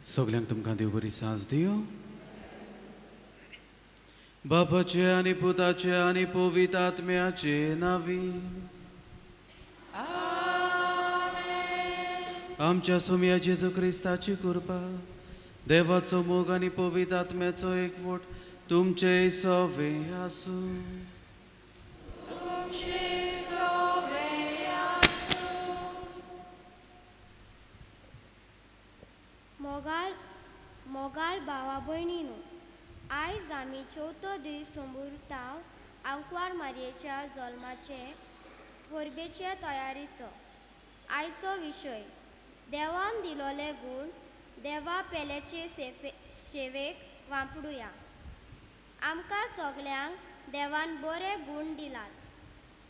सगळ्यांक तुमकां देव बरी सांज दियो. बापाचे आनी पुताचे आनी पवित्र आत्म्याचे नावी. आमच्या सोम्या जेजू क्रिस्ताची कृपा, देवाचो मोग आनी पवित्र आत्म्याचो एकवट तुमचे सोवे आसूं. मोगाळ भावा भयणीनो, आयज आमी चवथो दीस संबुरतांव आंकवार मारयेच्या जल्माचे परबेचे तयारीचो आयचो विशय. देवान दिलोले गूण देवा पेल्याचे सेवेक वापरूया. आमकां सगल्यांक देवान बरे गूण दिलात.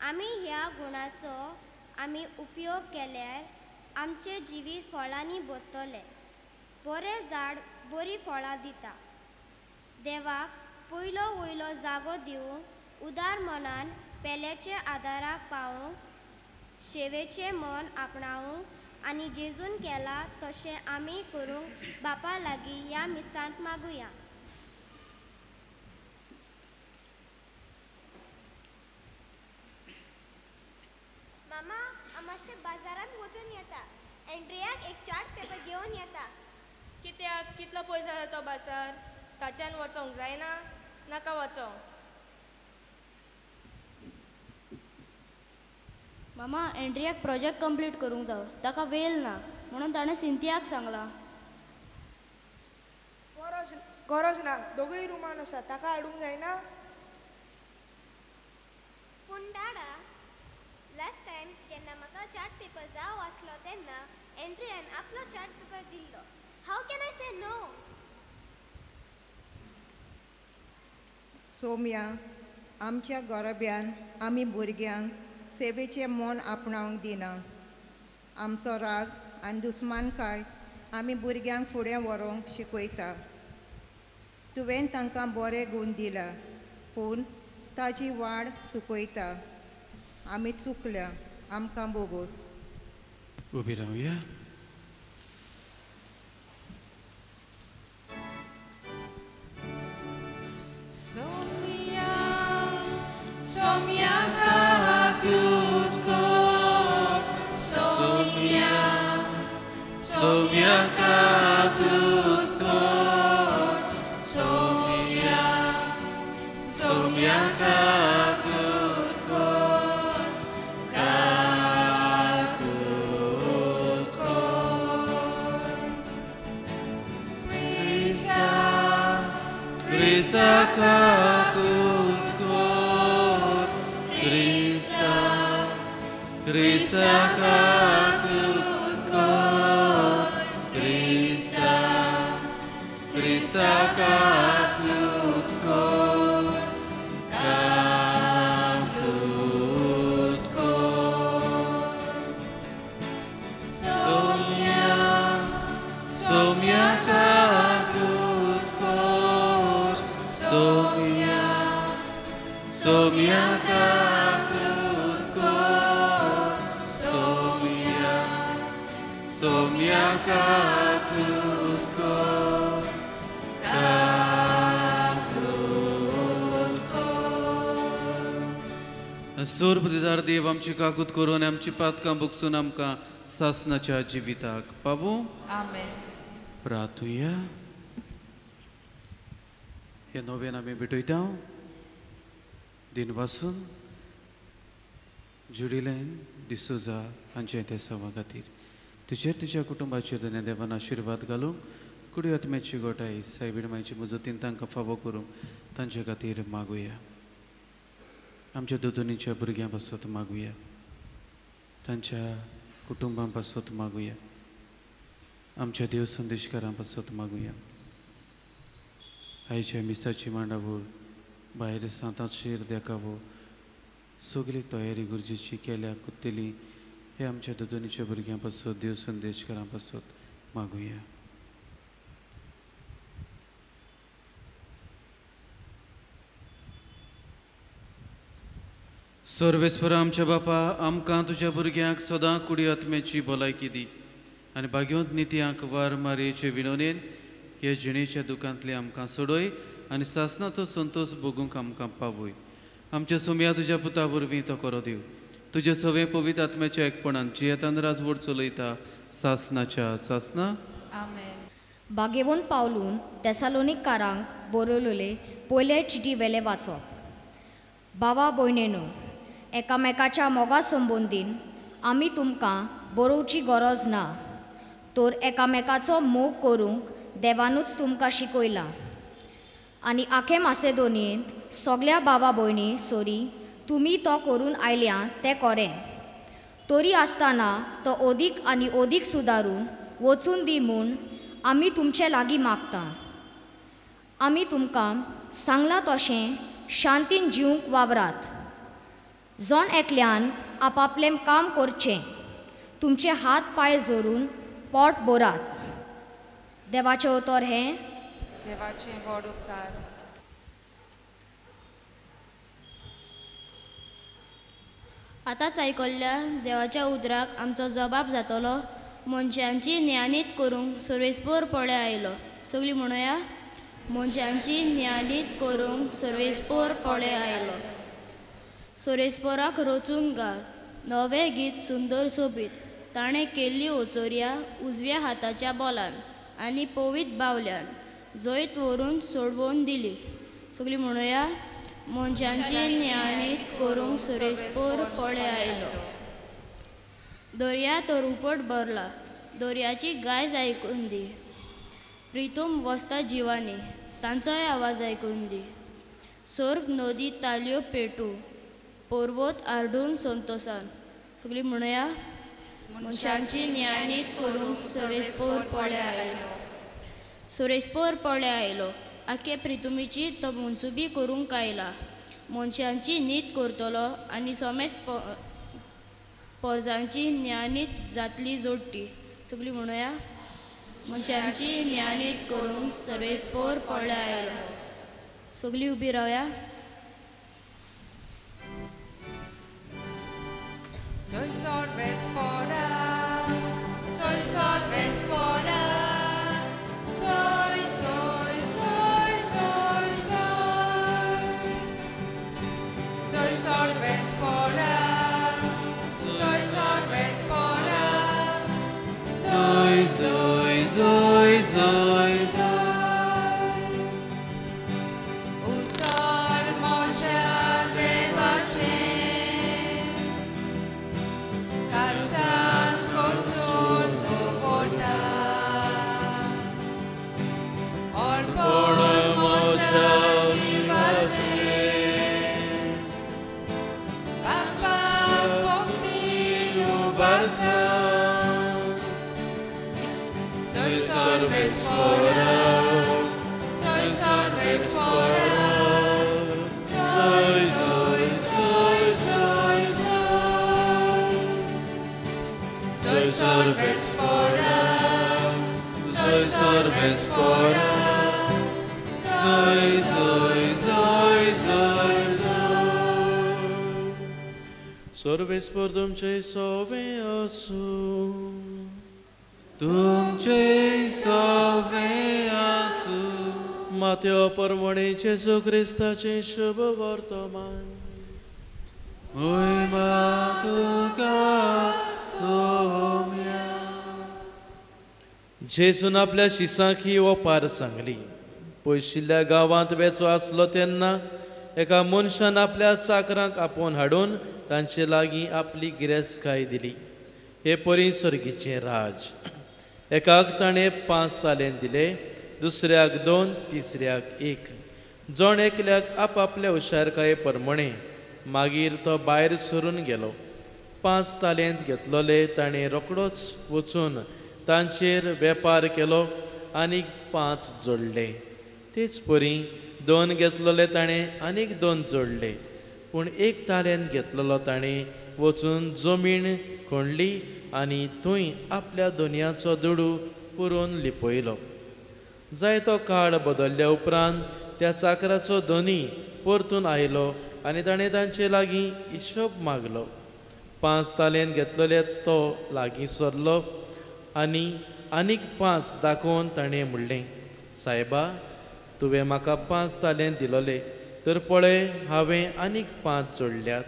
आमी ह्या गुणाचो आमी उपयोग केल्यार आमचे जिवीत फळांनी भरतले. बरें झाड बरी फळां दिता. देवाक पयलो वयलो जागो दिवंक, उदार मनान पेल्याचे आदाराक पावूंक, शेवेचें मन आपणावंक आनी जेजून केला तशें आमी करूंक बापा लागीं ह्या मिसांत मागुया. मामा, हांव मातशें बाजारांत वचून येता. एंड्रियाक एक चार्ट पेपर घेवन येता. कित्याक कितलो पयस आसा तो बाजार? ताच्यान वचोंक जायना? नाका वचोंक. मामा, एंड्रियाक प्रोजेक्ट कंप्लीट करूंक जाय. ताका वेळ ना म्हणून ताणें सिंथियाक सांगलां. गरज ना, दोगूय रुमान आसा. ताका हाडूंक जायना? पूण डाडा, लास्ट टायम जेन्ना म्हाका चार्ट पेपर जाय आसलो तेन्ना एंड्रियान आपलो चार्ट पेपर दिल्लो. How can I say no? सोम्या, आमच्या गरब्यान आमी भुरग्यांक सेवेचें मन आपणावंक दिना. आमचो राग आनी दुस्मानकाय आमी भुरग्यांक फुडें व्हरूंक शिकयता. तुवें तांकां बरे गूण दिला, पूण ताजी वाड चुकयता. आमी चुकल्या, आमकां बोगोस. उबी रावया. Somia kakutko, Somia kakutko, Somia kakutko, kakutko. Krista kakutko, Krista kakutko, Krista kakutko, kakutko. Somia kakutko, Somia kakutko, Somia kakutko, kakutko. सोरपतीदार देव आमची काकूत करून आमची पातकां बुकसून आमकां सासनाच्या जिविताक पावू. Amen. प्रार्थुया. हे नोवेन आमी भेटयता दिन वासून जुडिलेन डिसोजा हांचे ते सवा खातीर तुजेर तुज्या कुटुंबाचेर दोनी देवान आशिर्वाद घालूंक कुडी आत्म्याची गोठाय सायबीड मायची मुजतीन तांकां फावो करूंक तांचे खातीर मागुया. आमच्या दोतोनीच्या भुरग्यां पासत मागुया. तांच्या कुटुंबां पासत मागुया. आमच्या देव संदेशकारां पासत मागुया. आयच्या मिसाची मांडावळ भायर साताचेर देखावो सगळी तयारी गरजेची केल्या कुत्तेली हे आमच्या दोतोनीच्या भुरग्यां पासत देव संदेशकारां पासत मागुया. सर्वेस्परा आमच्या बापा, आमकां तुज्या भुरग्यांक सदां कुडी आत्म्याची भलायकी दी आनी भाग्यवंत नित्यांक वार मारयेचे विणवणेन हे जिणेच्या दुखांतले आमकां सोडोय आनी सासनाचो संतोष भोगूंक आमकां पावय. आमच्या सोम्या तुज्या पुता वरवीं तो करो दिव. तुजे सवे पवित्र आत्म्याच्या एकपणान जियेतान राजवट चलयता सासनाच्या सासना. Amen. भाग्यवंत पावलून तेसालोनिकारांक बरयलोले पयले चिटी वेले वाचप. भावा भयणेनो, एकामेकाच्या मोगा संबंदीन आमी तुमकां बरोवची गरज ना, तर एकामेकाचो मोग करूंक देवानूच तुमकां शिकयला. आनी आखे मासेदोनियेंत सगळ्या भावा भयणी सोरी तुमी तो करून आयल्या तें खरें. तरी आसतना तो अदीक आनी अदीक सुदारून वचून दी म्हूण आमी तुमचे लागीं मागता. आमी तुमकां सांगलां तशें शांतीन जिवंक वावरात. जण एकल्यान आपापलें काम करचें. तुमचे हात पांय जोडून पोट भरात. देवाचें उतर हें. देवाचे व्हड उपकार. आतांच आयकल्ल्या देवाच्या उतराक आमचो जबाब जातलो. मनशांची ज्ञानीत करूंक सर्वेस्पर पळे आयलो. सगळीं म्हणुया, मनशांची ज्ञानीत करूंक सर्वेस्पर पळे आयलो. सर्वेस्पराक रचून घाल नवें गीत सुंदर सोबीत. ताणें केल्ली ओचोऱ्या उजव्या हाताच्या बोलान आनी पवित बावल्यान जैत व्हरून सोडवून दिली. सगळीं म्हणुया, मनशांची ज्ञानीत करूंक सर्वेस्पर पळे आयलो. दर्या तर उपट भरला. दर्याची गायज आयकून दी. प्रितूम वस्ता जिवानी तांचोय आवाज आयकून दी. सर्व नदी ताल्यो पेटू, पर्वत आरडून संतोसान. सगळीं म्हणुया, मनशांची ज्ञानीत करूंक सर्वेस्पर पळे आयलो. सर्वेस्पर पळे आयलो. आखे प्रितुमीची तो मनसुबी करूंक आयला. मनशांची नीत करतलो आनी सोमेज परजांची ज्ञानीत जातली जोडटी. सगळीं म्हणुया, मनशांची ज्ञानीत करूंक सर्वेस्पर पळे आयलो. सगळीं उबी रावया. Soy sorvespora, soy sorvespora, soy, soy, soy, soy, soy. Soy sorvespora, soy sorvespora, soy, soy, soy, soy, soy. Utar mocha devache. Calzan cosur tu porta, or mocha jivache, papa poktinu barta. Soy sorvespora, soy sorvespora, soy, soy, soy, soy, soy. Soy sorvespora, soy sorvespora, soy, soy, soy, soy, soy. Sorvespor तुमचे सोवे आसूं, तुमचे सोवे आसूं. मातेव परमणे जेजू क्रिस्ताचे शुभ वर्तमान. महिमा तुका सोम्या. जेजून आपल्या शिसांक ही ओपार सांगली. पयशिल्ल्या गांवांत वेचो आसलो तेन्ना एका मनशान आपल्या चाकरांक आपोवन हाडून तांचे लागीं आपली गिरेस्तकाय दिली. हे परी सर्गीचें राज. एकाक ताणें 5 तालेंत दिले, दुसऱ्याक 2, तिसऱ्याक 1. जण एकल्याक आपआपल्या हुशारकाये प्रमाणे. मागीर तो भायर सरून गेलो. 5 तालेंत घेतलोले ताणें रोखडोच वचून तांचेर वेपार केलो आनीक 5 जोडले. तेच परी 2 घेतलोले ताणें आनीक 2 जोडले. पूण 1 तालेंत घेतलेलो ताणें वचून जमीन खणली आनी थंय आपल्या दोनयाचो दुडू पुरोवन लिपयलो. जायतो काळ बदलल्या उपरांत त्या चाकराचो दोनी परतून आयलो आनी ताणें तांचे लागीं हिशोब मागलो. 5 तालेंत घेतलेले तो लागीं सरलो. आनी आनीक 5 दाखोवन ताणें म्हणलें, सायबा, तुवें म्हाका 5 तालेंत दिलोले, तर पळय हांवें आनीक 5 जोडल्यात.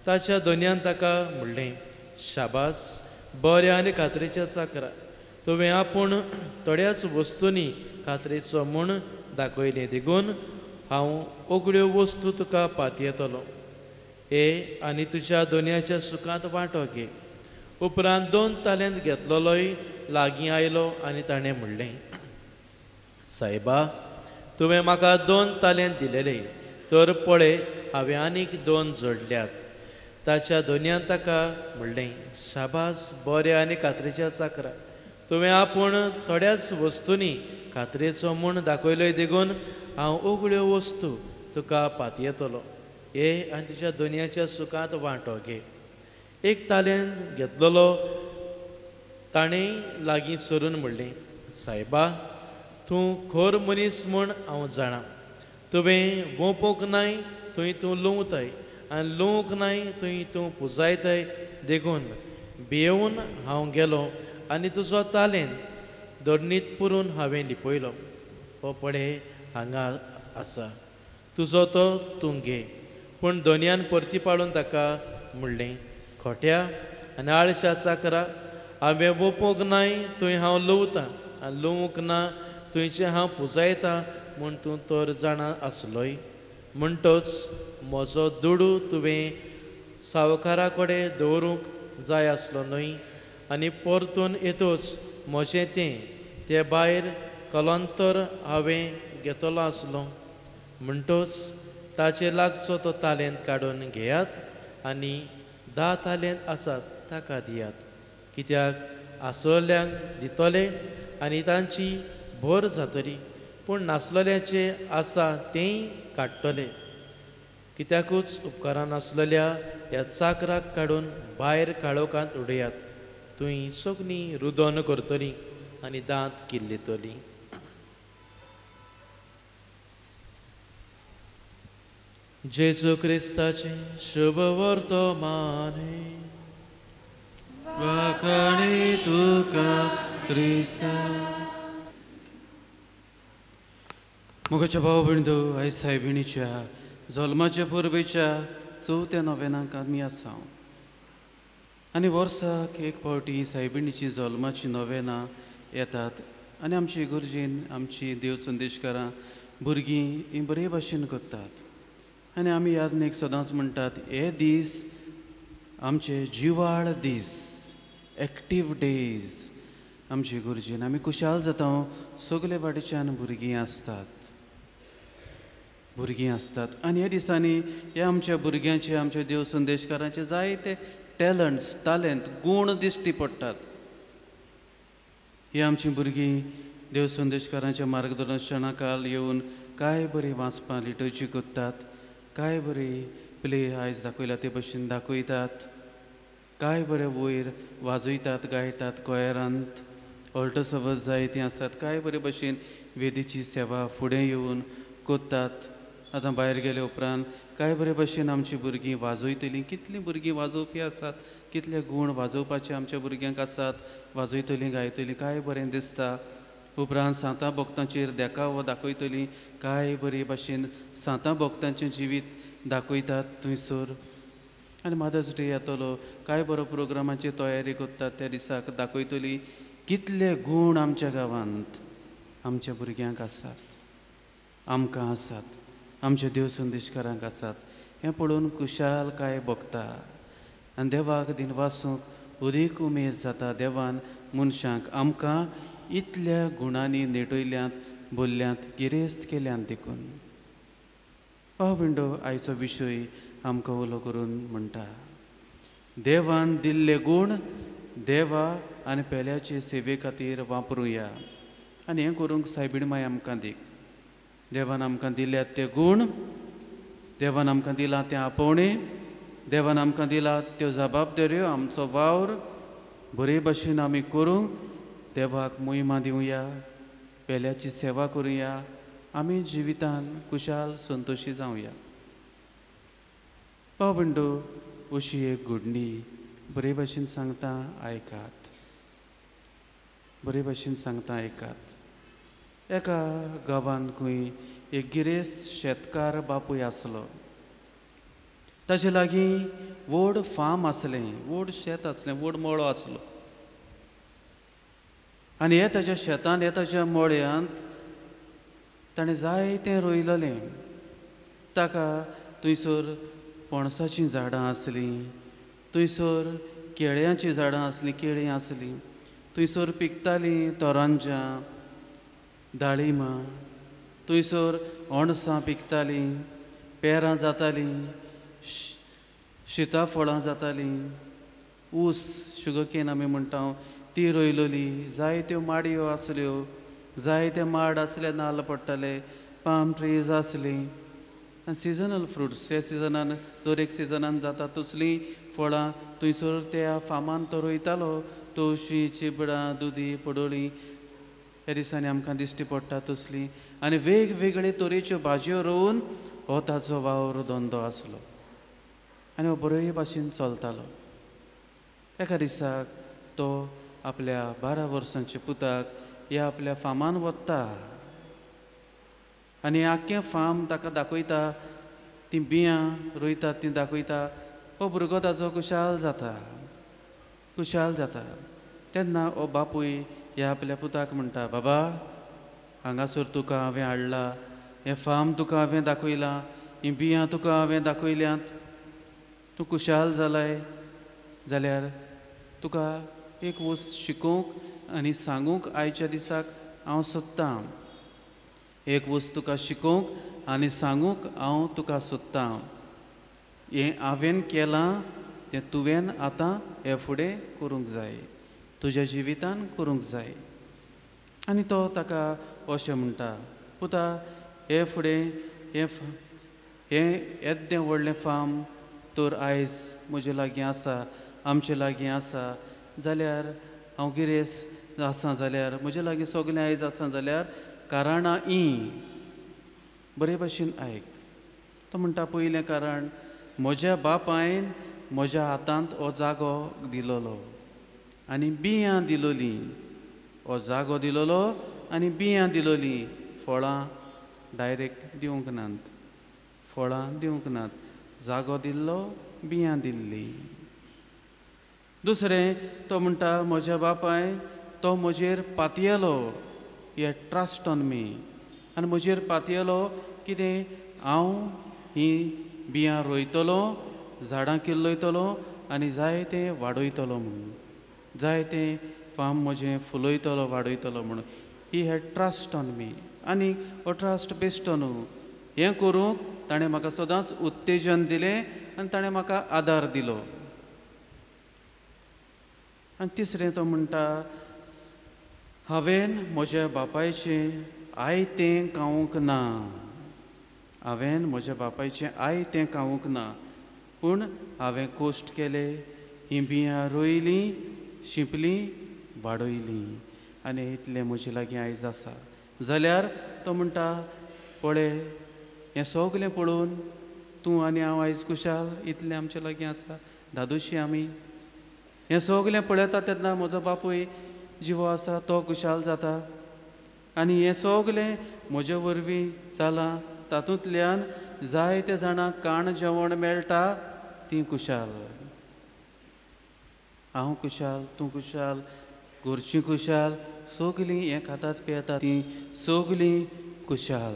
ताच्या दोनयान ताका म्हणलें, शाबास, बऱ्या आनी खात्रेच्या चाकरा, तुवें आपूण थोड्याच वस्तूंनी खात्रेचो म्हूण दाखयलें, देखून हांव ओगड्यो वस्तू तुका पात येतलो. आनी तुज्या दोनयाच्या सुखांत वांटो घे. उपरांत 2 तालेंत घेतलोलोय लागीं आयलो आनी ताणें म्हणलें, सायबा, तुवें म्हाका 2 तालेंत दिलेले, तर पळय हांवें आनीक 2 जोडल्यात. ताच्या दोनयान ताका म्हणलें, शाबास, बऱ्या आनी खात्रेच्या चाकरा, तुवें आपूण थोड्याच वस्तूंनी खात्रेचो म्हूण दाखयलोय, देखून हांव ओगड्यो वस्तू तुका पात येतलो. आनी तुज्या दोनयाच्या सुखांत वांटो घे. 1 तालेंत घेतलोलो ताणें लागीं सरून म्हणलें, सायबा, तूं खोर मनीस म्हूण हांव जाणा. तुवें वोंपूंक नाय थंय तूं लुंवताय, आनी लुंवूंक नाय थंय तूं पुजायताय, देखून भियेवन हांव गेलो आनी तुजो तालेंत धरणीत पुरून हांवें लिपयलो. हो पळय हांगा आसा, तुजो तो तूं घे. पूण दोनयान परती पाडून ताका म्हणलें, खोट्या आनी आळश्या चाकरा, हांवें वोंपूंक नाय थंय हांव लुंवतां, आनी लुंवूंक ना थंयचें हांव पुजायतां म्हूण तूं तर जाणा आसलोय. म्हणटोच म्हजो दुडू तुवें सावकारा कडेन दवरूंक जाय आसलो न्हय, आनी परतून येतूच म्हजें ते भायर कलंतर हांवें घेतलो आसलो. म्हणटोच ताचे लागचो तो तालेंत काडून घेयात आनी 10 तालेंत आसात ताका दियात. कित्याक आसलोल्यांक दितले आनी तांची भर जातली, पूण नासलोल्याचे आसा तेंय काडटले. कित्याकूच उपकारान आसलेल्या ह्या चाकराक काडून भायर काळोखांत उडयात. थंय सगळीं रुदोन करतलीं आनी दांत किल्लीतलीं. जेजू क्रिस्ताचे शुभ वर्तमाने वाखाणे तुका क्रिस्ता. मुखाच्या भाव भयणींनो, आयज सायबिणीच्या जल्माच्या परबेच्या 4थ्या नोवेनाक आमी आसा. आनी वर्साक एक फावटी सायबिणीची जल्माची नोवेनां येतात आनी आमची इगर्जेन आमची देव संदेशकारां भुरगीं ही बरे भाशेन करतात. आनी आमी यादनेक सदांच म्हणटात, हे दीस आमचे जिवाळ दीस, एक्टीव डेज आमची इगर्जेन. आमी खुशाल जाता, सगले वाटेच्यान भुरगीं आसतात आनी ह्या दिसांनी ह्या आमच्या भुरग्यांचे, आमच्या देव संदेशकारांचे जायते टॅलंट गूण दिश्टी पडटात. ही आमची भुरगीं देव संदेशकारांच्या मार्गदर्शना खाल येवन काय बरी वाचपां लिटर्जी करतात, काय बरी प्ले आयज दाखयला ते भशेन दाखयतात, काय बरे वयर वाजयतात, गायतात, कोयरांत ऑल्टर सर्वस जायतीं आसात, काय बरे भशेन वेदीची सेवा फुडें येवन करतात. आतां भायर गेले उपरांत काय बरे भशेन आमची भुरगीं वाजयतलीं. कितलीं भुरगीं वाजोवपी आसात, कितले गूण वाजोवपाचे आमच्या भुरग्यांक आसात, वाजयतलीं गायतलीं, काय बरें दिसता. उपरांत सांतां भोगतांचेर देखावो दाखयतलीं, काय बरे भाशेन सांतां भोगतांचें जिवीत दाखयतात थंयसर. आनी मदर्स डे येतलो, काय बरो प्रोग्रामाची तयारी करतात, त्या दिसाक दाखयतलीं. कितले गूण आमच्या गांवांत आमच्या भुरग्यांक आसात, आमकां आसात, आमच्या देव संदेशकारांक आसात. हें पळोवन खुशाल काय भोगता आनी देवाक दिनवासूंक अदीक उमेद जाता. देवान मनशांक आमकां इतल्या गुणांनी नेटयल्यांत, बोल्ल्यांत, गिरेस्त केल्यांत देखून. हो बिंडो आयचो विशय आमकां उलो करून म्हणटा, देवान दिल्ले गूण देवा आनी पेल्याचे सेवे खातीर वापरुया. आनी हें करूंक सायबीण माय आमकां दी. देवान आमकां दिल्यात ते गूण, देवान आमकां दिलां तें आपोवणें, देवान आमकां दिला त्यो जबाबदाऱ्यो, आमचो वावर बरे भाशेन आमी करूंक देवाक मोहिमा दिवया, पेल्याची सेवा करुया, आमी जिवितान खुशाल संतोशी जावया. बाबंडो अशी एक घडणी बरे भाशेन सांगता, आयकात. बरे भशेन सांगता आयकात. एका गांवांत खंय एक गिरेस्त शेतकार बापूय आसलो. ताचे लागीं व्हड फार्म आसलें, व्हड शेत आसलें, व्हड मळो आसलो. आनी हे ताच्या शेतांत, हे ताच्या मळ्यांत ताणें जायतें रोयलेलें. ताका थंयसर पणसाचीं झाडां आसलीं, थंयसर केळ्यांचीं झाडां आसलीं, केळीं आसलीं, थंयसर पिकतालीं तोरांजां, दाळिंबां, थंयसर अणसां पिकतालीं, पेरां जातालीं, शिताफळां जातालीं, ऊस शुगरकेन आमी म्हणटा ती रोयलोली, जायत्यो माडयो आसल्यो, जायते माड आसले नाल्ल पडटाले, पाम ट्रीज आसलीं. आनी सिजनल फ्रुट्स हे सिजनान दर एक सिजनान जाता तसलीं फळां थंयसर त्या फार्मान तो रोयतालो. तवशीं, चिबडां, दुदी, पडोळीं ह्या दिसांनी आमकां दिश्टी पडटा तसलीं. आनी वेगवेगळे तरेच्यो भाजयो रोवन हो ताचो वावर धंदो आसलो आनी हो बरे भाशेन चलतालो. एका दिसाक तो आपल्या 12 वर्सांच्या पुताक ह्या आपल्या फार्मान वता आनी आख्खें फार्म ताका दाखयता, तीं बियां रोयतात तीं दाखयता. हो भुरगो ताचो खुशाल जाता, खुशाल जाता. तेन्ना हो बापूय ह्या आपल्या पुताक म्हणटा, बाबा हांगासर तुका हांवें हाडला, हें फार्म तुका हांवें दाखयलां, हीं बियां तुका हांवें दाखयल्यांत, तूं खुशाल जालाय जाल्यार तुका एक वस्त शिकोवंक आनी सांगूंक आयच्या दिसाक हांव सोदतां. एक वस्त तुका शिकोवंक आनी सांगूंक हांव तुका सोदतां. हें हांवें केलां तें तुवें आतां हे फुडें करूंक जाय, तुज्या जिवितान करूंक जाय. आनी तो ताका अशें म्हणटा, पुता हे फुडें हें येदें व्हडलें फार्म तर आयज म्हजे लागीं आसा, आमचे लागीं आसा जाल्यार हांव गिरेस्त आसा जाल्यार म्हजे लागीं सगलें आयज आसा जाल्यार कारणां बरे भशेन आयक. तो म्हणटा पयलें कारण, म्हज्या बापायन म्हज्या हातांत हो जागो दिलोलो आनी बियां दिलोलीं. हो जागो दिलोलो आनी बियां दिलोलीं. फळां डायरेक्ट दिवंक नात, फळां दिवंक नात. जागो दिल्लो, बियां दिल्लीं. दुसरें तो म्हणटा, म्हज्या बापायन तो म्हजेर पातयेलो, हे ट्रस्ट ऑन मी. आनी म्हजेर पातयेलो कितें, हांव हीं बियां रोयतलो, झाडां किल्लयतलो आनी जायतें वाडयतलो म्हणून, जायतें फार्म म्हजें फुलयतलो वाडयतलो म्हणून. He had trust on me. आनी हो ट्रस्ट बेस्ड ऑन हें करूंक ताणें म्हाका सदांच उत्तेजन दिलें आनी ताणें म्हाका आदार दिलो. आनी तिसरें तो म्हणटा, हांवें म्हज्या बापायचें आयतें खावूंक ना, हांवें म्हज्या बापायचें आयतें खावूंक ना, पूण हांवें कोश्ट केले, हीं बियां रोयलीं, शिंपलीं, वाडयलीं आनी इतलें म्हजे लागीं आयज आसा. जाल्यार तो म्हणटा, पळय हें सगलें पळोवन तूं आनी हांव आयज खुशाल, इतलें आमचे लागीं आसा, दादोशी आमी. हें सगलें पळयता तेन्ना म्हजो बापूय जिवो आसा तो खुशाल जाता आनी हें सगलें म्हजे वरवीं जालां, तातूंतल्यान जायत्या जाणांक काण जेवण मेळटा, तीं खुशाल. हांव खुशाल, तूं खुशाल, घरचीं खुशाल, सगलीं हें खातात पियेतात तीं सगलीं खुशाल.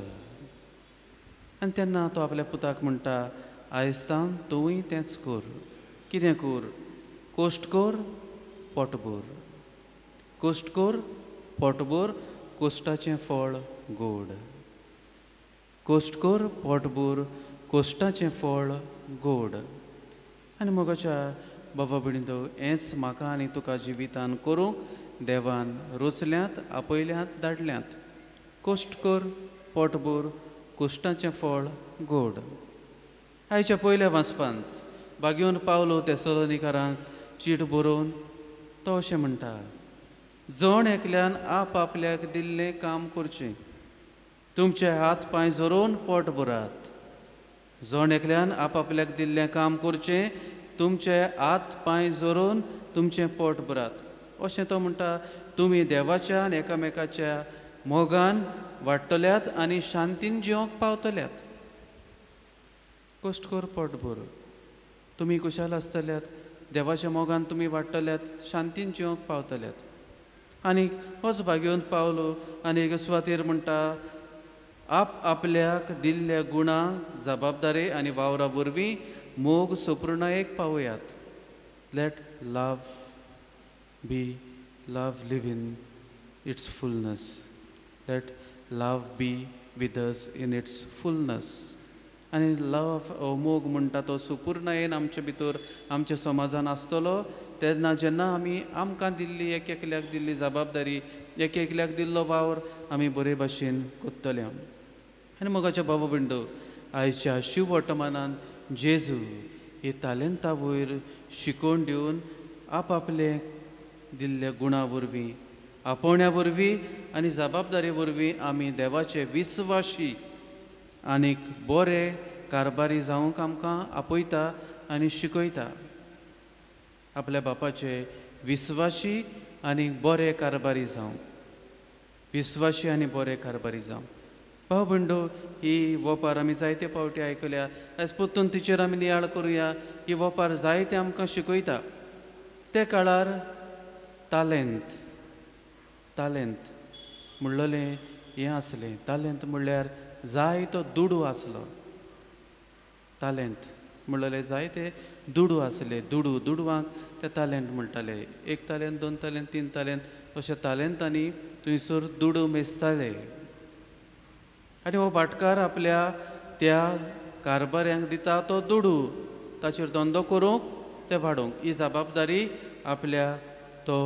आनी तेन्ना तो आपल्या पुताक म्हणटा, आयजतान तूंय तेंच कर. कितें कर? कोश्ट कर, पोटभर. कोश्ट कर, पोटभर, कोश्टाचें फळ गोड. कोश्ट कर, पोटभर, कोश्टाचें फळ गोड. आनी मोगाच्या बाबा भयणींनो, हेंच म्हाका आनी तुका जिवितान करूंक देवान रचल्यांत, आपयल्यांत, धाडल्यांत. कोश्ट कर, पोटभर, कोश्टाचें फळ गोड. आयच्या पयल्या वाचपांत बागेवन पावलो तेसलोनिकारांक चीट बरोवन तो अशें म्हणटा, जण एकल्यान आप आपल्याक दिल्लें काम करचें, तुमचे हात पांय जोडून पोट भरात. जण एकल्यान आप आपल्याक दिल्लें काम करचें, तुमचे हात पांय जोडून तुमचें पोट भरात. अशें तो म्हणटा, तुमी देवाच्या आनी एकामेकाच्या मोगान वाडटल्यात आनी शांतीन जिवंक पावतल्यात. कश्ट कर पोटभर. तुमी कुशाल आसतल्यात, देवाच्या मोगान तुमी वाडटल्यात, शांतीन जिवंक पावतल्यात. आनी होच भाग्योन पावलो आनी एक सुवातेर म्हणटा, आपल्याक दिल्ल्या गुणां जबाबदारी आनी वावरा वरवीं मोग सोपुर्णायेक पावयात. Let love be love live in its fullness. Let love be with us in its fullness. आनी लव मोग म्हणटा तो सुपूर्णयेन आमचे भितर आमच्या समाजान आसतलो तेन्ना जेन्ना आमी आमकां दिल्ली एक एकल्याक दिल्ली जबाबदारी, एक एकल्याक दिल्लो वावर आमी बरे भाशेन कोत्तले. आनी मोगाच्या बाबा बिंडो, आयच्या शिव वर्तमानान जेजू ही तालेंता वयर शिकोवन दिवन आपले दिल्ल्या गुणां वरवीं, आपोवण्या वरवीं आनी जबाबदारी वरवीं आमी देवाचे विस्वाशी आनीक बरे कारबारी जावंक आमकां आपयता आनी शिकयता. आपल्या बापाचे विस्वाशी आनी बरे कारबारी जावं, विस्वाशी आनी बरे कारबारी जावं. भाव भयणो, ही वोपार आमी जायते फावटी आयकल्या. आयज परतून तिचेर आमी नियाळ करुया. ही वोपार जायते आमकां शिकयता. ते काळार तालेंत तालेंत म्हणलेलें हें आसलें. तालेंत म्हणल्यार जायतो दुडू आसलो. तालेंट म्हणलेले जायते दुडू आसले. दुडवांक ते तालेंट म्हणटाले. 1 तालेंट 2 तालेंट 3 तालेंट अशे तालेंतांनी थंयसर दुडू मेजताले. आनी हो भाटकार आपल्या त्या कारबाऱ्यांक दिता तो दुडू, ताचेर धंदो करूंक ते वाडोवंक. ही जबाबदारी आपल्या तो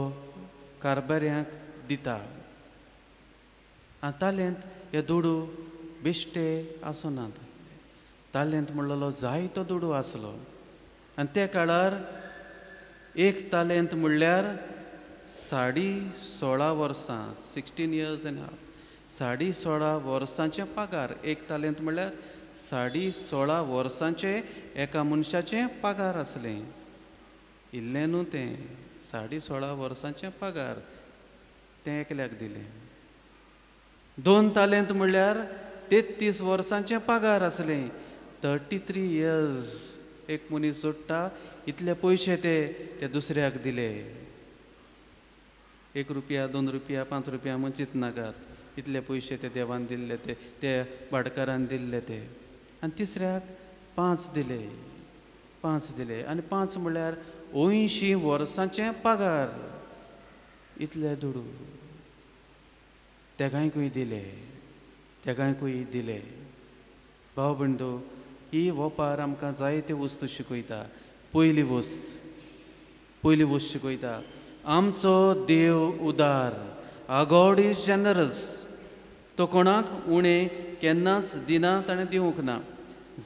कारबाऱ्यांक दिता. आनी तालेंत हे दुडू बेश्टे आसनात. तालेंत म्हणलेलो जायतो दुडू आसलो. आनी त्या काळार 1 तालेंत म्हणल्यार 16.5 वर्सां, 16 years and half, 16.5 वर्सांचे पगार. 1 तालेंत म्हणल्यार 16.5 वर्सांचे एका मनशाचे पगार आसले. इल्लें न्हू तें. 16.5 वर्सांचे पगार तें एकल्याक दिलें. 2 तालेंत म्हणल्यार 33 वर्सांचे पगार आसले. 33 years एक मनीस जोडटा इतले पयशे ते दुसऱ्याक दिले. 1 रुपया 2 रुपया 5 रुपया म्हणचित नाकात. इतले पयशे ते देवान दिल्ले ते भाटकारान दिल्ले ते. आनी तिसऱ्याक 5 दिले. 5 दिले. आनी 5 म्हणल्यार 80 वर्सांचे पगार. इतले दुडू तेगांयकूय दिले. तेगांयकूय दिले. भाव बंधू, ही वोपार आमकां जायते वस्तू शिकयता. पयली वस्त शिकयता आमचो देव उदार. God is generous. तो कोणाक उणें केन्नाच दिना, ताणें दिवंक ना.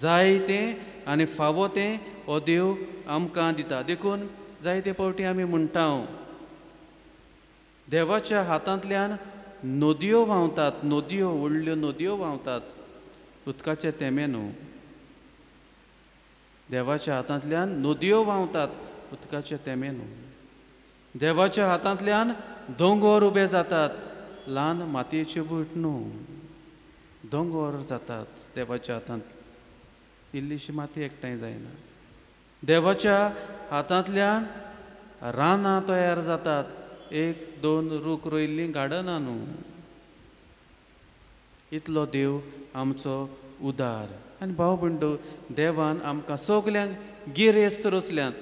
जाय तें आनी फावो तें हो देव आमकां दिता. देखून जायते फावटी आमी म्हणटा देवाच्या हातांतल्यान नदयो व्हांवतात. नदयो, व्हडल्यो नदयो व्हांवतात. उदकाचे तेंमे न्हू. देवाच्या हातांतल्यान नदयो व्हांवतात. उदकाचे तेंमे न्हू. देवाच्या हातांतल्यान दोंगर उबे जातात. ल्हान मातयेचे बूट न्हू. दोंगर जातात देवाच्या हातांत. इल्लीशी माती एकठांय जायना. देवाच्या हातांतल्यान रानां तयार जातात. 1-2 रूख रोयिल्लीं गार्डनां न्हू. इतलो देव आमचो उदार. आनी भाव बंडू, देवान आमकां सगल्यांक गिरेस्त रचल्यांत.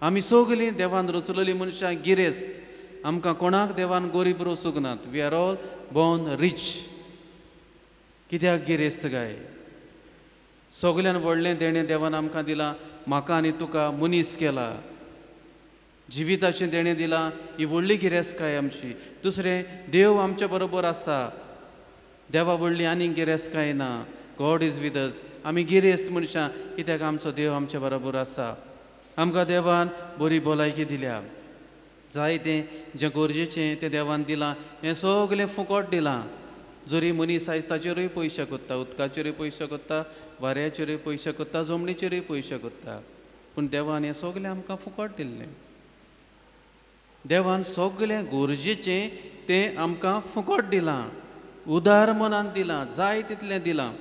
आमी सगलीं देवान रचलेलीं मनशां गिरेस्त. आमकां कोणाक देवान गरीब रचूंक नात. We are all born rich. कित्याक गिरेस्त काय? सगल्यान व्हडलें देणें देवान आमकां दिलां. म्हाका आनी तुका मनीस केला. जिविताचें देणें दिलां. ही व्हडली गिरेस्तकाय आमची. दुसरें, देव आमच्या बरोबर आसा. देवा व्हडली आनीक गिरेस्तकाय ना. God is with us. आमी गिरेस्त मनशां कित्याक आमचो देव आमच्या बरोबर आसा. आमकां देवान बरी भलायकी दिल्या. जाय तें जें गरजेचें तें देवान दिलां. हें सगलें फुकट दिलां. जरी मनीस आयज ताचेरूय पयशे कोत्ता, उदकाचेरूय पयशे कोत्ता, वाऱ्याचेरूय पयशे कोत्ता, जमनीचेरूय पयशे कोत्ता, पूण देवान हें सगलें आमकां फुकट दिल्लें. देवान सगळें गरजेचें तें आमकां फुकट दिलां, उदार मनान दिलां, जाय तितलें दिलां.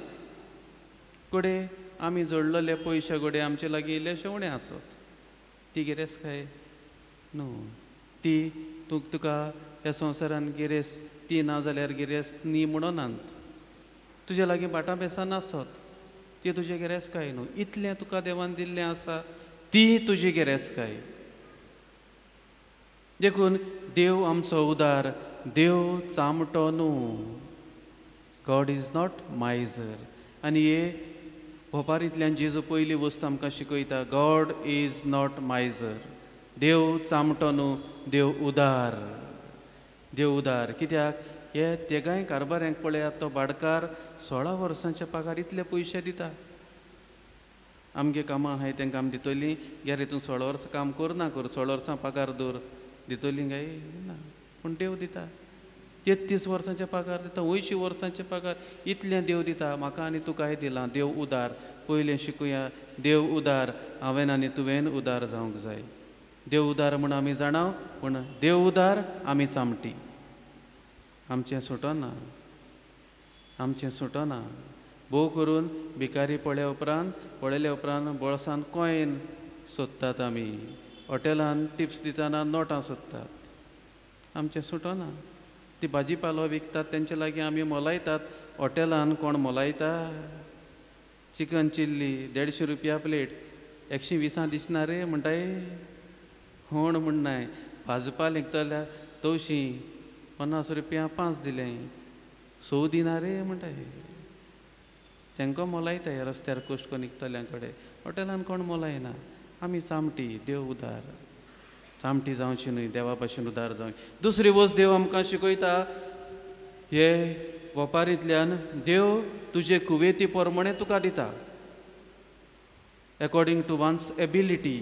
घोडे आमी जोडलेले पयशे घोडे आमचे लागीं इल्लेशे उणें आसत, ती गिरेस काय न्हू. ती तुका ह्या संवसारान गिरेस ती ना जाल्यार गिरेस न्ही म्हणनात. तुज्या लागीं बाटा बेसान आसत ती तुजी गिरेसकाय न्हू. इतलें तुका देवान दिल्लें आसा ती तुजी गिरेसकाय. देखून देव आमचो उदार, देव चामटो न्हू. God is not miser. आनी हे भोपारींतल्यान जेजू पयली वस्त आमकां शिकयता, गॉड इज नॉट मायजर. देव चामटो न्हू, देव उदार. देव उदार कित्याक हे तेगाय कारबाऱ्यांक पळयात, तो भाडकार 16 वर्सांचे पगार इतले पयशे दिता. आमगे कामां आहाय तांकां आमी दितलीं, घे तूं 16 वर्सां काम कर ना कर, 16 वर्सां पगार दवर दितलीं काय ना. पूण देव दिता 33 वर्सांचे पगार दिता, 80 वर्सांचे पगार, इतलें देव दिता. म्हाका आनी तुकाय दिलां. देव उदार. पयलें शिकुया, देव उदार. हांवें आनी तुवें उदार जावंक जाय. देव उदार म्हूण आमी जाणाव, पूण देव उदार आमी चामटी. आमचें सुटना, आमचें सुटना. भोव करून भिकारी पळयले उपरांत बोळसान कॉयन सोदतात आमी. हॉटेलान टिप्स दितना नोटां सोदतात. आमचें सुटना. ती भाजी पालो विकतात तेंचे लागीं आमी मोलायतात. हॉटेलान कोण मोलायता? चिकन चिल्ली 150 रुपया प्लेट, 120 दिसना रे म्हणटाय. होण म्हणनाय. भाजपाल विकतल्या तवशीं 50 रुपया 5 दिलें, 100 दिना रे म्हणटाय. तांकां मोलायताय रस्त्यार कोश्ट करून विकतल्यां कडेन. हॉटेलान कोण मोलायना. आमी चामटी. देव उदार. चामटी जावची न्हय, देवा भाशेन उदार जावं. दुसरी वस्त देव आमकां शिकयता हे वपारींतल्यान, देव तुजे कुवेती प्रमाणे तुका दिता. According to one's ability.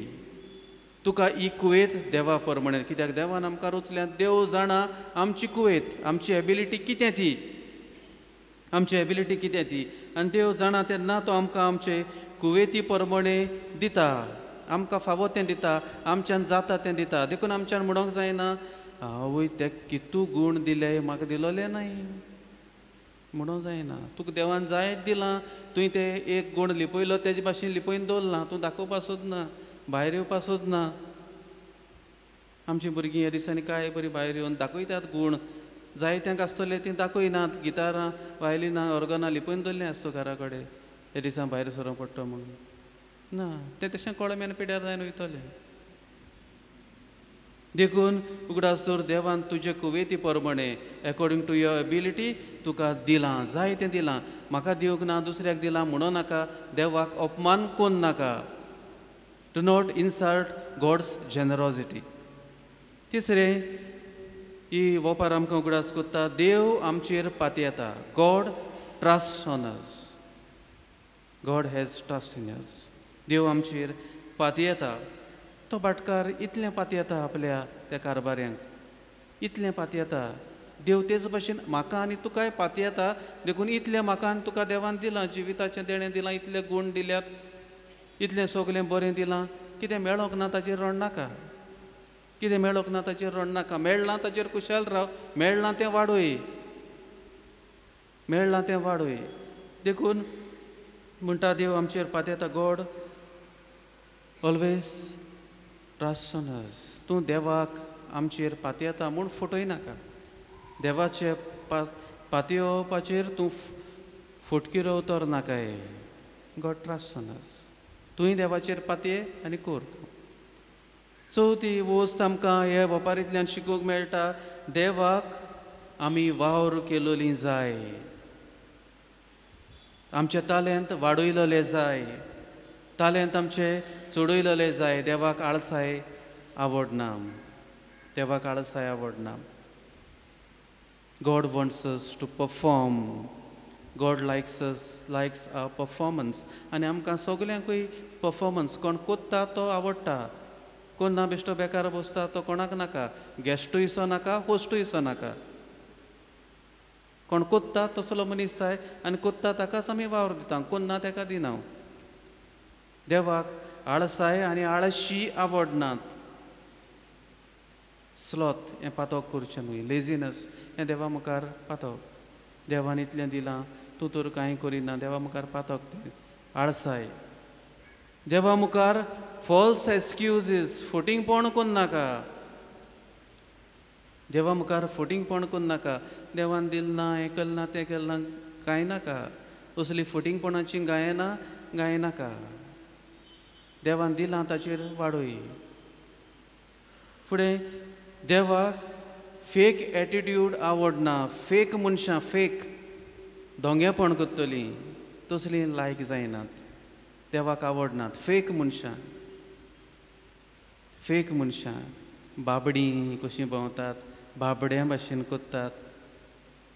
तुका ही कुवेत देवा प्रमाणे. कित्याक देवान आमकां रुचल्यान देव जाणा आमची कुवेत, आमची एबिलिटी कितें ती, आमची एबिलिटी कितें ती. आनी देव जाणा तेन्ना तो आमकां आमचे कुवेती प्रमाणे दिता. आमकां फावो तें दिता, आमच्यान जाता तें दिता. देखून आमच्यान म्हणूंक जायना आवय ते कितू गूण दिले म्हाका दिलोले नाय म्हणूंक जायना. तुका देवान जायत दिलां, तुवें ते एक गूण लिपयलो तेजे भाशेन लिपयन दवरला. तूं दाखोवपा सोदना, भायर येवपा सोदना. आमचीं भुरगीं ह्या दिसांनी काय बरी भायर येवन दाखयतात गूण. जायत्यांक आसतलें तीं दाखयनात. गिटारां, वायलिनां, ऑर्गनां लिपयन दवरलें आसता घरा कडेन. ह्या दिसां भायर सरोंक पडटा म्हणून ना. तें तशें कळम्यान पिड्यार जायन वयतलें. देखून उगडास तर देवान तुजे कुवेती प्रमाणे अकॉर्डिंग टू युअर एबिलिटी तुका दिलां, जाय तें दिलां. म्हाका दिवंक ना, दुसऱ्याक दिलां म्हणूं नाका. देवाक अपमान कोन्न नाका. Do not insult God's generosity. तिसरें ही वोपार आमकां उगडास कोत्ता, देव आमचेर पातयेता. God trust on us. God has trust in us. देव आमचेर पातयेता. तो भाटकार इतलें पातयेता आपल्या त्या कारबाऱ्यांक, इतलें पातयेता. देव तेच भाशेन म्हाका आनी तुकाय पातयेता. देखून इतलें म्हाका आनी तुका देवान दिलां, जिविताचें देणें दिलां, इतले गूण दिल्यात, इतलें सगलें बरें दिलां. कितें मेळोंक ना ताचेर रोड नाका. कितें मेळोंक ना ताचेर रोड नाका. मेळ्ळां ताचेर कुशाल राव. मेळ्ळां तें वाडोय, मेळ्ळां तें वाडोय. देखून म्हणटा देव आमचेर पातयेता. God always trust on us. तूं देवाक आमचेर पातयेता म्हूण फटय नाका. देवाचे पातयेवपाचेर तूं फटकी रावतर नाकाय. God trust on us. तुंय देवाचेर पातये आनी कोर. चवथी वस्त आमकां हे वपारींतल्यान शिकूंक मेळटा, देवाक आमी वावर केलोली जाय. आमचे तालेंत वाडयलोले जाय, तालेंत आमचे चडयलोले जाय. देवाक आळसाय आवडना. देवाक आळसाय आवडना. God wants us to perform. God likes a performance. आनी आमकां सगल्यांकूय परफॉर्मन्स. कोण कोत्ता तो आवडटा. कोण ना बेश्टो बेकार बसता तो कोणाक नाका. गॅस्टूय सो नाका, होस्टूय सो नाका. कोण कोत्ता तसलो मनीस जाय आनी कोत्ता ताकाच आमी वावर दिता. कोण ना ताका दिना. देवाक आळसाय आनी आळशी आवडनात. स्लॉथ हें पातोक करचें न्हय, लेजिनस हें देवा मुखार पातोक. देवान इतलें दिलां तूं तर कांय करिना, देवा मुखार पातोक तें आळसाय. देवा मुखार फॉल्स एक्सक्युजीस, फटींगपण करून नाका. देवा मुखार फटींगपण करून नाका. देवान दिल ना, हें केलें ना, तें केलें ना, कांय नाका. असली फटींगपणाची गाय नाका. देवान दिलां ताचेर वाडोय. फुडें देवाक फेक एटिट्यूड आवडना. फेक मनशां, फेक दोंगेपण करतलीं तसलीं लायक जायनात. देवाक आवडनात फेक मनशां बाबडीं कशीं भोंवतात, बाबड्यां भाशेन कोत्तात.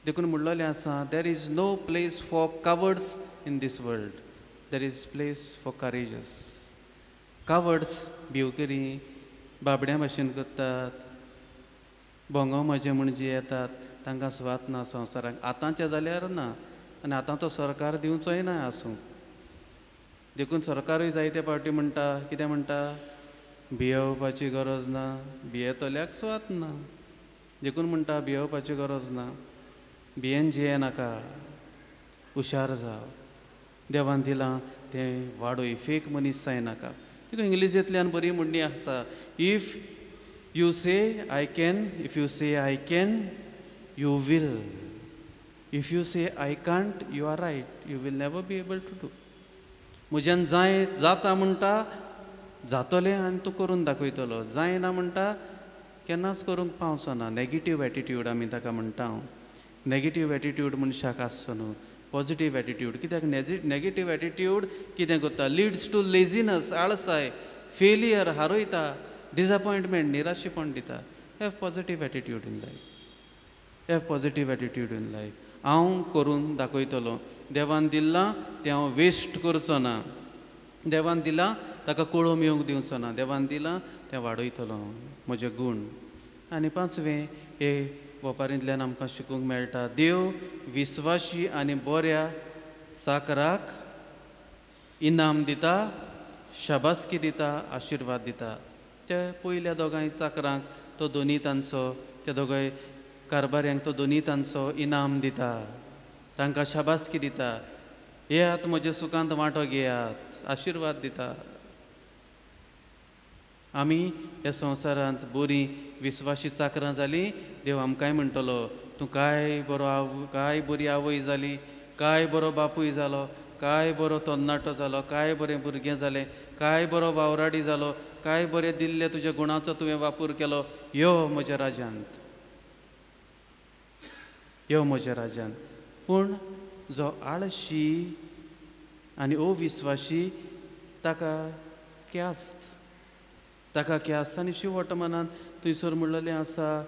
देखून म्हणलेलें आसा, there is no place for cowards in this world, there is place for courageous. Cowards भिवकरी बाबड्यां भाशेन करतात, भोंगो मजे म्हणजे येतात, तांकां स्वात ना संवसाराक. आतांचे जाल्यार ना, आनी आतांचो सरकार दिवचोय ना आसूं. देखून सरकारूय जायते फावटी म्हणटा, कितें म्हणटा, भियेवपाची गरज ना, भियेतल्याक स्वात ना. देखून म्हणटा भियेवपाची गरज ना, भियेन जिये नाका, हुशार जाव. देवान दिलां तें वाडोय, फेक मनीस जायनाका. देखून इंग्लिशींतल्यान बरी म्हणणी आसा, if you say I can, you will. If you say I can't, you are right, you will never be able to do. म्हज्यान जाता म्हणटा जातलें आनी तूं करून दाखयतलो, जायना म्हणटा केन्नाच करूंक पावचो ना. नॅगेटीव एटिट्यूड आमी ताका म्हणटा. नॅगेटीव एटिट्यूड मनशाक आसचो न्हू, पॉजिटीव एटिट्यूड. कित्याक नॅगेटीव एटिट्यूड कितें करता, लिड्स टू लेजिनस, आळसाय, फेलियर, हारयता, डिसअपॉयंटमेंट, निराशेपण दिता. Have positive attitude in life. Have positive attitude in life. हांव करून दाखयतलो. देवान दिलां तें हांव वेस्ट करचो ना. देवान दिलां ताका कळोवन येवंक दिवचो ना. देवान दिलां तें वाडयतलो म्हजे गूण. आनी पांचवें, हे ओपारींतल्यान आमकां शिकूंक मेळटा, देव विस्वाशी आनी बऱ्या चाकराक इनाम दिता, शाबासकी दिता, आशिर्वाद दिता. त्या पयल्या दोगांय चाकरांक तो दोनी तांचो, त्या दोगांय कारबाऱ्यांक तो दोनी तांचो इनाम दिता, तांकां शाबासकी दिता. येयात म्हज्या सुखांत वांटो घेयात, आशिर्वाद दिता. आमी ह्या संवसारांत बरीं विस्वाशी चाकरां जालीं, देव आमकांय म्हणटलो, तूं काय बरी आवय जाली, काय बरो बापूय जालो, काय बरो तरणाटो जालो, काय बरें भुरगें जालें, काय बरो वावराडी जालो, काय बरें दिल्ले तुज्या गुणाचो तुवें वापर केलो. यो म्हज्या राज्यांत, यो म्हज्या राज्यांत. पूण जो आळशी आनी अविस्वाशी ताका क्यास्त आनी शिव वर्तमानांत थंयसर म्हणलेलें आसा,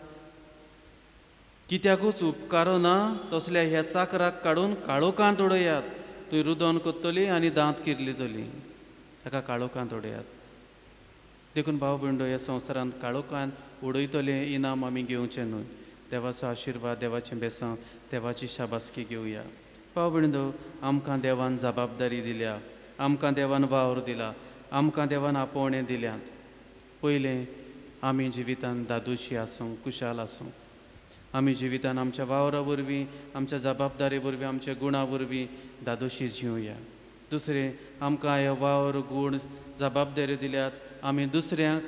कित्याकूच उपकारो ना तसल्या ह्या चाकराक काडून काळोखांत उडयात. थंय रुदोन कोत्तली आनी दांत किर्लितली, ताका काळोखांत उडयात. देखून भाव भयणो, ह्या संवसारांत काळोखांत उडयतलें इनाम आमी घेवचें न्हय. देवाचो आशिर्वाद, देवाचें बेसांव, देवाची शाबासकी घेवया. भाव भयणो, आमकां देवान जबाबदारी दिल्या, आमकां देवान वावर दिला, आमकां देवान आपोवणें दिल्यांत. पयलें आमी जिवितांत दादोशी आसूं, कुशाल आसूं. आमी जिवितांत आमच्या वावरा वरवीं, आमच्या जबाबदारी वरवीं, आमच्या गुणा वरवीं दादोशी जिवया. दुसरें, आमकां हे वावर, गूण, जबाबदारी दिल्यात, आमी दुसऱ्यांक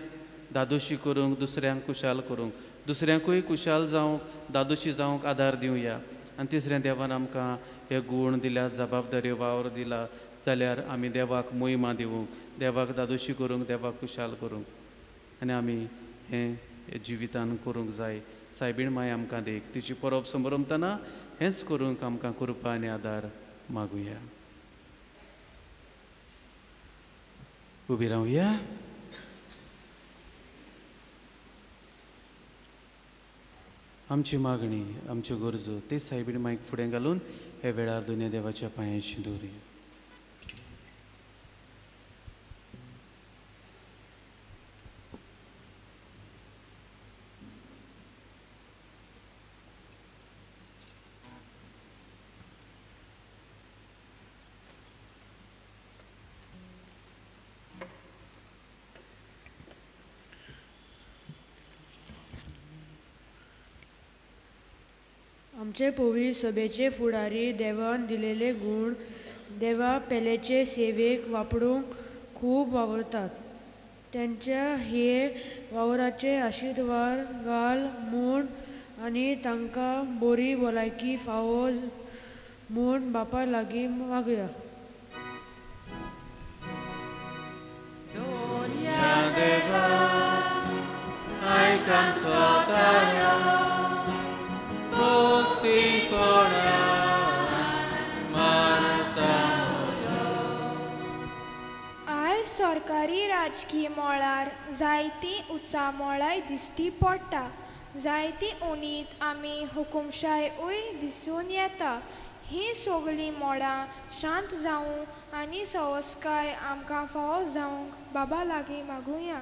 दादोशी करूंक, दुसऱ्यांक कुशाल करूंक, दुसऱ्यांकूय कुशाल जावंक, दादोशी जावंक आदार दिवया. आनी तिसरें, देवान आमकां हे गूण दिल्यात, जबाबदारी, वावर दिला जाल्यार आमी देवाक मोहिमा दिवंक, देवाक दादोशी करूंक, देवाक कुशाल करूंक. आनी आमी हें जिवितान करूंक जाय. सायबीण माय आमकां देख, तिची परब संभरमतना हेंच करूंक आमकां कृपा आनी आदार मागुया. उबी रावया. आमची मागणी, आमच्यो गरजो ते सायबीण मायक फुडें घालून हे वेळार दोनी देवाच्या पांयाशी दवरया. आमचे पोवी सभेचे फुडारी देवान दिलेले गूण देवा पेलेचे सेवेक वापरूंक खूब वावरतात. त्यांच्या हे वावराचे आशिर्वाद घाल म्हूण आनी तांकां बरी भलायकी फावो म्हूण बापा लागीं मागया. आयज सरकारी राजकीय मळार जायतीं उचामळाय दिश्टी पडटा. जायतीं उणीत आमी हुकुमशायूय दिसून येता. ही सगळीं मोडां शांत जावं आनी संस्कार आमकां फावो जावंक बाबा लागीं मागुया.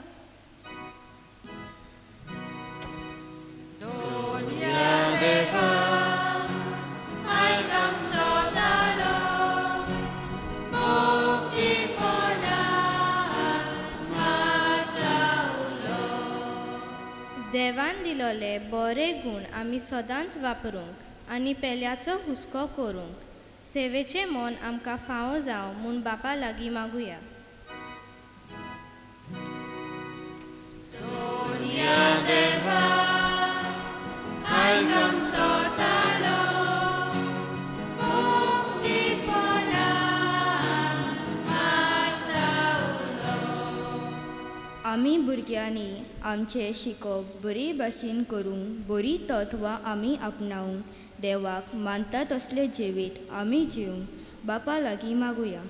देवान दिलोले बरे गूण आमी सदांच वापरूंक आनी पेल्याचो हुस्को करूंक सेवेचें मन आमकां फावो जावं म्हूण बापा लागीं मागुया. आमी भुरग्यांनी आमचे शिकोवप बरे भाशेन करूंक बरी तत्वां आमी आपणावंक देवाक मानता तसले जिवीत आमी जिवंक बापा लागीं मागुया.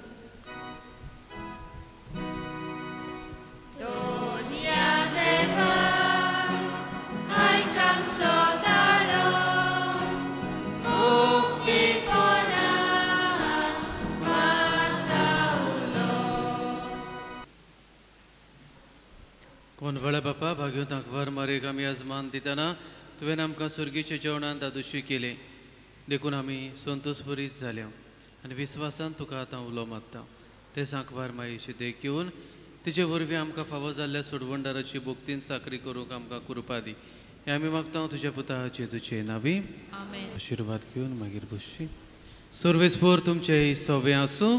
कोणवळ्या बापा भाग्यो तांकवार मारेक आमी आज मान दितना तुवें आमकां सुर्गीच्या जेवणान दादोशी केले देखून आमी संतोश बरीच जाल्या आनी विस्वासान तुका आतां उलो मागता. ते सांकवार मायेची देख घेवन तिचे वरवीं आमकां फावो जाल्ल्या सोडवणदाराची भोगतीन साकरी करूंक आमकां कृपा दी. हें आमी मागता तुज्या पुता जेजूचे नांवी. आशिर्वाद घेवन मागीर बसची. सर्वेस्पोर तुमचे सवे आसूं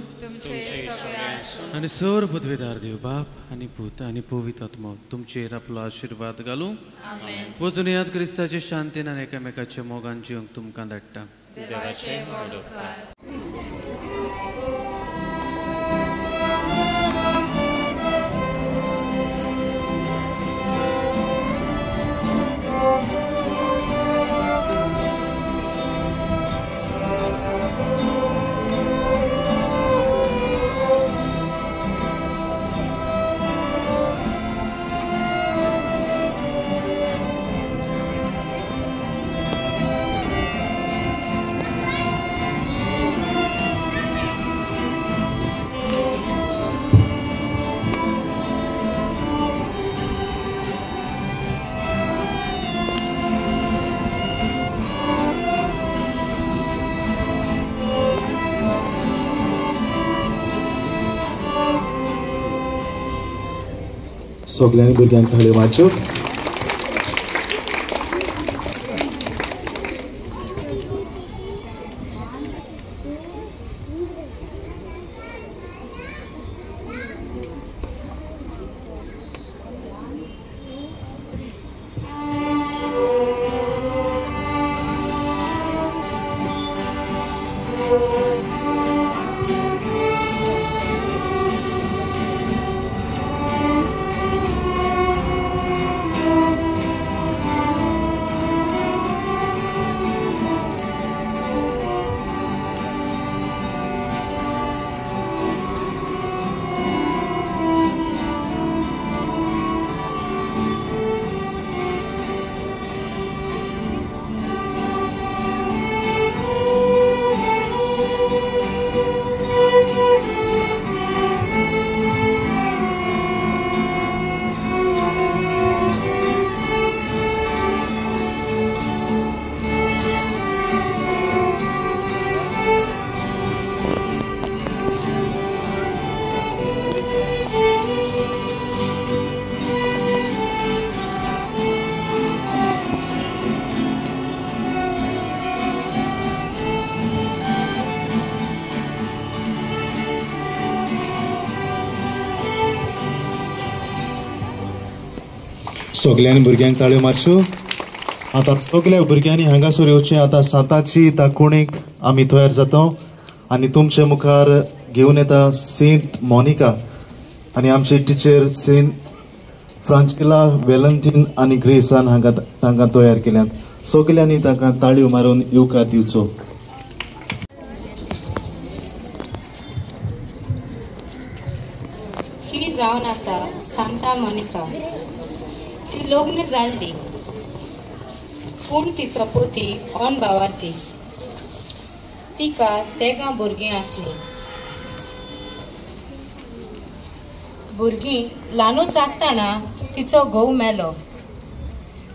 आनी सर पदवेदार देव बाप आनी पूत आनी पवित्र आत्मा तुमचेर आपलो आशिर्वाद घालूं. वचून याद क्रिस्ताचे शांतीन आनी एकामेकाच्या मोगान जिवंक तुमकां धाडटा. सगळ्यांनी भुरग्यांक थाळ्यो मारच्यो. सगळ्यांनी भुरग्यांक ताळयो मारच्यो. आतां सगळ्या भुरग्यांनी हांगासर येवचें. आतां 7ची दाखोवणेक आमी तयार जाता आनी तुमचे मुखार घेवन येता सेंट मोनिका आनी आमचे टिचर सेंट फ्रांचेला वेलंटीन आनी ग्रेसान हांगा तांकां तयार केल्यात. सगळ्यांनी तांकां ताळयो मारून येवकार दिवचो. ही जावन आसा सांता मोनिका. ती लग्न जाल्ली पूण तिचो पोती अणभावाती. तिका तेगा भुरगीं आसलीं. भुरगीं ल्हानूच आसतना तिचो घोव मेलो.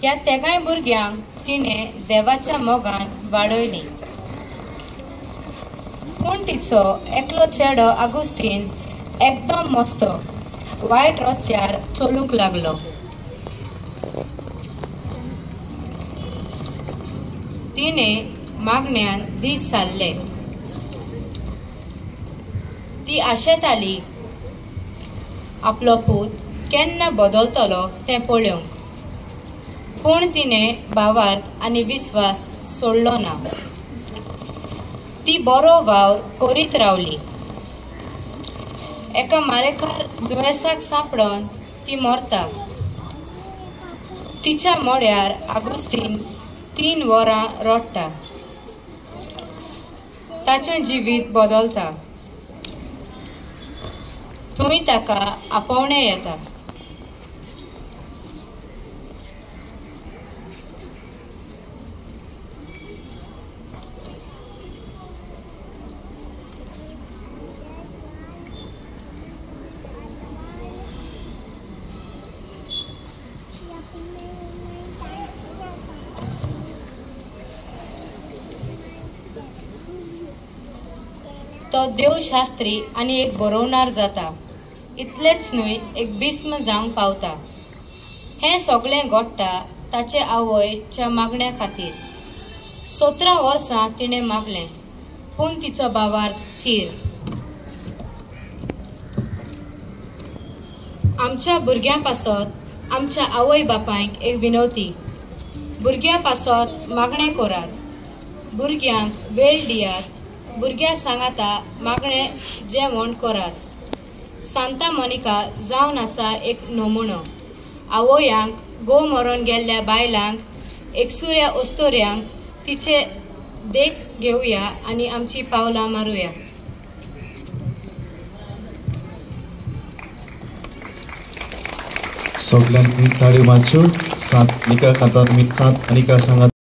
ह्या तेगाय भुरग्यांक तिणें देवाच्या मोगान वाडयली. पूण तिचो एकलो चेडो आगुस्तीन एकदम मस्तो वायट रस्त्यार चलूंक लागलो. तिणें मागण्यांत दीस सारले. ती आशेताली आपलो पूत केन्ना बदलतलो तें पळोवंक. पूण तिणें भावार्थ आनी विस्वास सोडलो ना. ती बरो वावर करीत रावली. एका मारेकार दुयेंसाक सांपडून ती मरता. तिच्या मोड्यार आगुस्तीन 3 वरां रडटा. ताचें जिवीत बदलता. थंय ताका आपोवणें येता. तो देवशास्त्री आनी एक बरोवणार जाता. इतलेंच न्हय, एक बिस्म जावंक पावता. हें सगळें घडटा ताचे आवयच्या मागण्या खातीर. 17 वर्सां तिणें मागलें पूण तिचो भावार्थ थीर. आमच्या भुरग्यां पासत आमच्या आवय बापायक एक विनवती. भुरग्यां पासत मागणें करात. भुरग्यांक वेळ दियात. भुरग्यां सांगाता मागणें जेवण करात. सांता मोनिका जावन आसा एक नमुनो. आवयांक घोव मरून गेल्ल्या बायलांक एकसुऱ्या ओस्तोऱ्यांक तिचे देख घेवया आनी आमची पावलां मारुया. सगळ्यांनी ताळयो मारच्यो. सांत मोनिका खातात. सांत मोनिका सांगात.